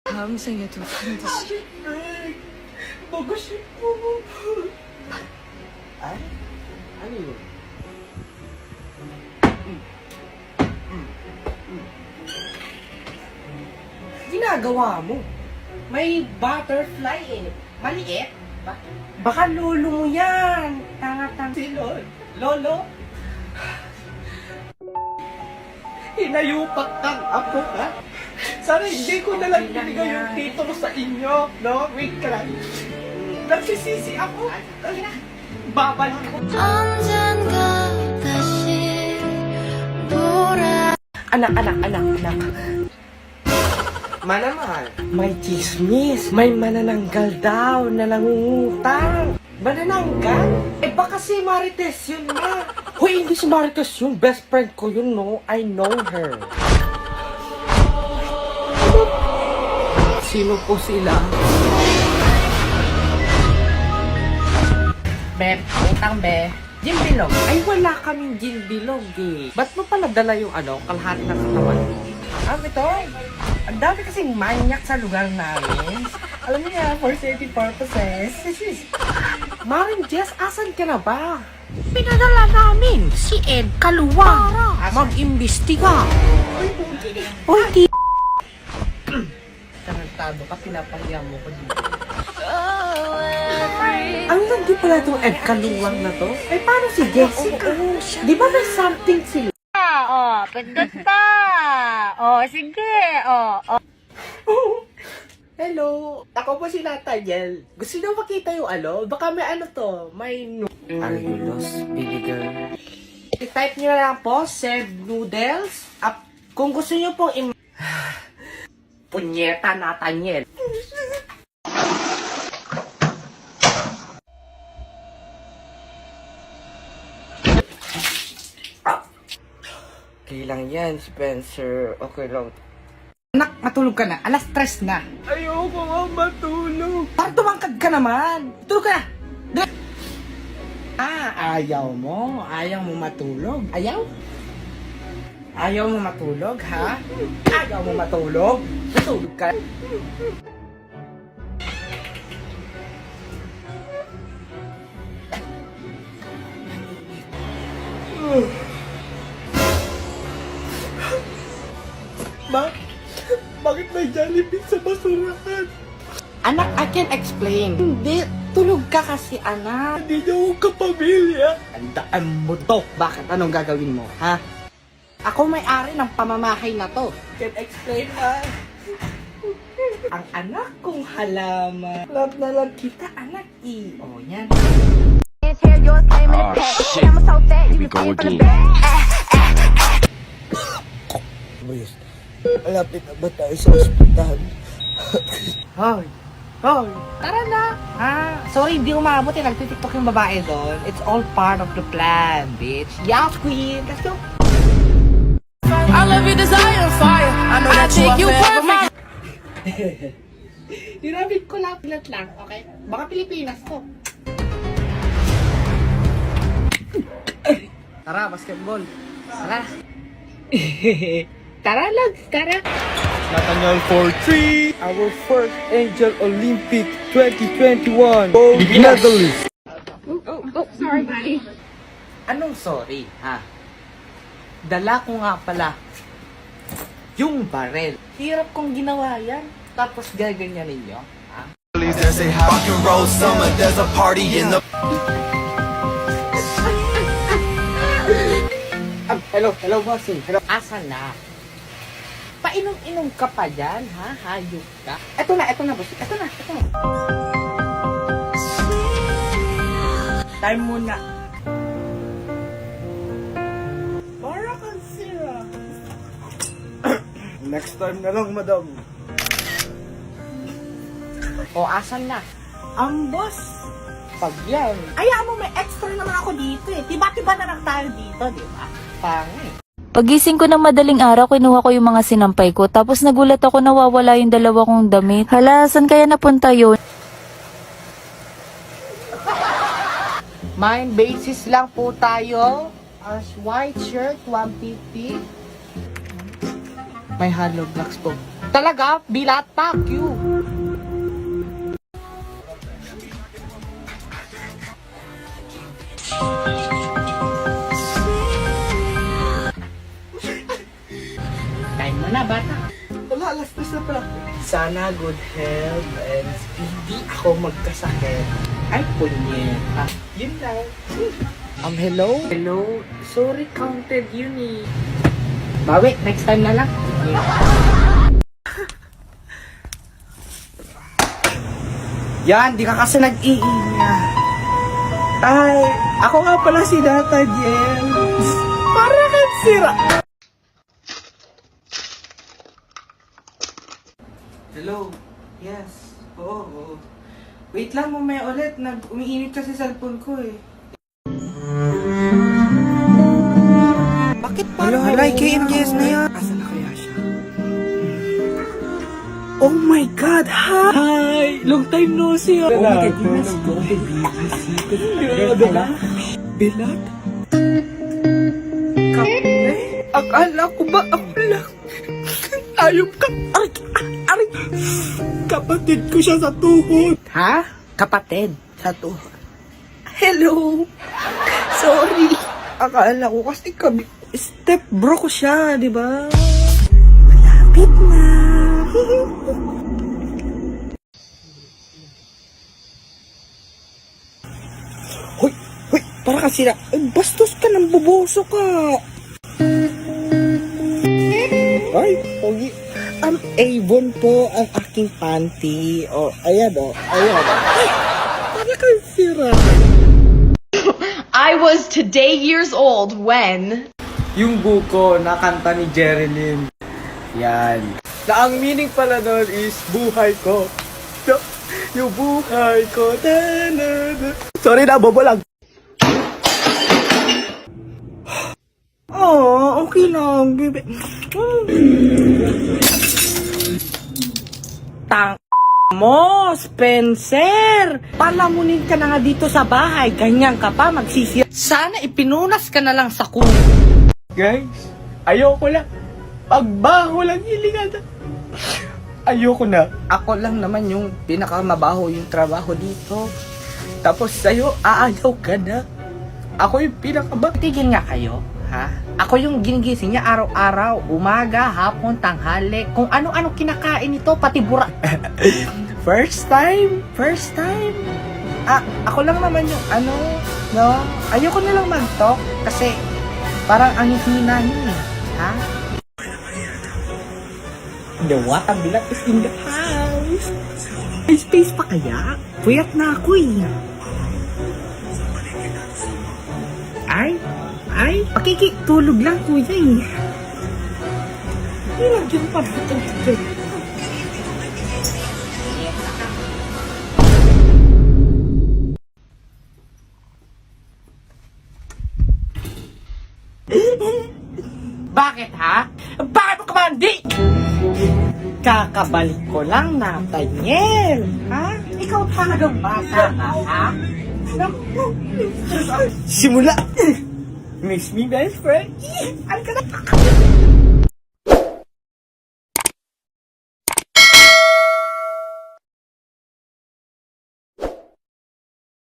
다음 생에도 반드시. 보고 싶어. 아니 이거. Ginagawa mo? May butterfly eh. Maliit ba? Baka lolo mo yan. Tanga-tanga. Si Lolo? Hinayupak kang apo ha? Sana hindi ko nalang binigay yung titulo sa inyo. No? Wait ka lang. Nagsisisi ako. Babalik ko. 언젠가 다시 돌아. Anak. Manamahal, may chismis. May manananggal daw na nangungutang. Manananggal? Eh baka si Marites yun na. Hoy, hindi si Marites yun. Best friend ko yun, no? I know her. Sino po sila? Be, utang be. Gin bilog. Ay, wala kaming gin bilog eh. Ba't mo pala dala yung kalahati ng katawan mo? Ito? Ang dami kasing manyak sa lugar namin. Alam niyo yan, for safety purposes. Maring Jess, asan ka na ba? Pinadala namin si Ed Kaluwang mag-imbestiga. Oy, di... Tarantado ka, pinapahiya mo ko dito. Ang landi pala itong Ed Kaluwang na to? Ay, paano si Jessica? Di ba may something sila? Pindot pa. Sige. Hello, ako po si Nathaniel. Gusto niyo makita yung Baka may to, may Are you lost, baby girl? I-type niyo na lang po, Seb Noodles. Kung gusto niyo pong Punyeta Nathaniel. Okay lang yan, Spencer. Okay lang. Anak, matulog ka na. Alas 3 na. Ayoko nga matulog. Parang tumangkad ka naman. Tulog ka na. Ayaw mo? Ayaw mo matulog? Ayaw? Ayaw mo matulog, ha? Ayaw mo matulog? Matulog ka. Bakit may Jollibee sa basurahan? Anak, I can explain. Hindi, tulog ka kasi, anak. Hindi niyo ako kapamilya. Tandaan mo to. Bakit? Anong gagawin mo, ha? Ako may-ari ng pamamahay na to. Can explain, ha? Ang anak kong halaman. Love na love kita, anak. O, yan. Shit. Here we go again. Boys, malapit na ba tayo sa ospital? Hoy! Tara na! Ha? Sorry, hindi umabot eh. Nagtitiktok yung babae doon. It's all part of the plan, bitch. Yeah, queen! Let's go! I love your desire, fire. I know that you are forever. Dinamit ko lang, pilat lang, okay? Baka Pilipinas to. Tara, basketball. Tara. Tara lang, tara. Nathaniel for 3, our first Angel Olympic 2021 gold medalist. Sorry, buddy. Anong sorry, ha? Dala ko nga pala yung barel. Hirap kong ginawa yan. Tapos gaganyan ninyo, ha? There's a rock and roll summer, there's a party in the... Hello, bossing. Hello. Asan na? Painom-inom ka pa dyan, ha? Hayop ka. Eto na, boss. Eto na. Time muna. Para kang sira. Next time na lang, madam. O, asan na? Ang boss. Pag yan. Ayaw mo, may extra naman ako dito eh. Tiba-tiba na lang tayo dito, di ba? Pangit. Pagising ko ng madaling araw, kinuha ko yung mga sinampay ko. Tapos nagulat ako nawawala yung dalawa kong damit. Hala, saan kaya napunta yun? Mind basis lang po tayo. As white shirt, 150. May hollow blocks po. Talaga? Bilat? Fuck you. Time mo na, bata. Wala, alas na pala. Sana good health and hindi ako magkasakit. Ay, punyeta. Yun lang. Hello? Hello? Sorry, counted yun eh. Bawi, next time na lang. Yan, di ka kasi nag-iinya. Ay, ako nga pala si Data James. Para kang sira. Hello? Yes. Oo. Wait lang, mamaya ulit. Umiinit kasi cellphone ko eh. Bakit parang... Hala, KMJS na yan. Asan na kaya siya? Oh my God! Hi! Long time no see! Oh my God, you must go to BBC. Bilat? Kape? Akala ko ba ako lang? Ayop ka! Aray! Kapatid ko siya sa tuhod! Ha? Kapatid? Sa tuhod. Hello! Sorry! Akala ko kasi kami... Step bro ko siya, di ba? Malapit na! Hoy! Para kasi na... Bastos ka ng buboso ka! Ay, pogi. Avon po ang aking panty. Ayan. Ay, para kang sira. I was today years old when... Yung buko na kanta ni Jerilyn. Yan. Na ang meaning pala doon is buhay ko. Yung buhay ko. Sorry na, bobo lang. Oh, okay lang, bebe. Tang mo, Spencer! Palamunin ka na nga dito sa bahay. Ganyan ka pa, magsisira. Sana ipinunas ka na lang sa kulo. Guys, ayoko lang. Pagbaho lang hilingan. Ayoko na. Ako lang naman yung pinakamabaho yung trabaho dito. Tapos sa'yo, aayaw ka na. Ako yung pinakabaho. Tigil nga kayo, ha? Ako yung ginigising niya araw-araw, umaga, hapon, tanghali, kung ano-ano kinakain nito, pati bura. First time. Ako lang naman yung no? Ayoko na lang mag-talk kasi parang ang hina niyo eh, ha? The Watang Bilat is in the house. May space pa kaya? Puyat na ako eh. Ay, pakikitulog lang kuya eh. Nilagyan pa ito. Bakit ha? Bakit mo kamandi? Kakabalik ko lang, Nathaniel. Ha? Ikaw talagang bata, ha? Simula! Miss me, best friend? Ano ka na?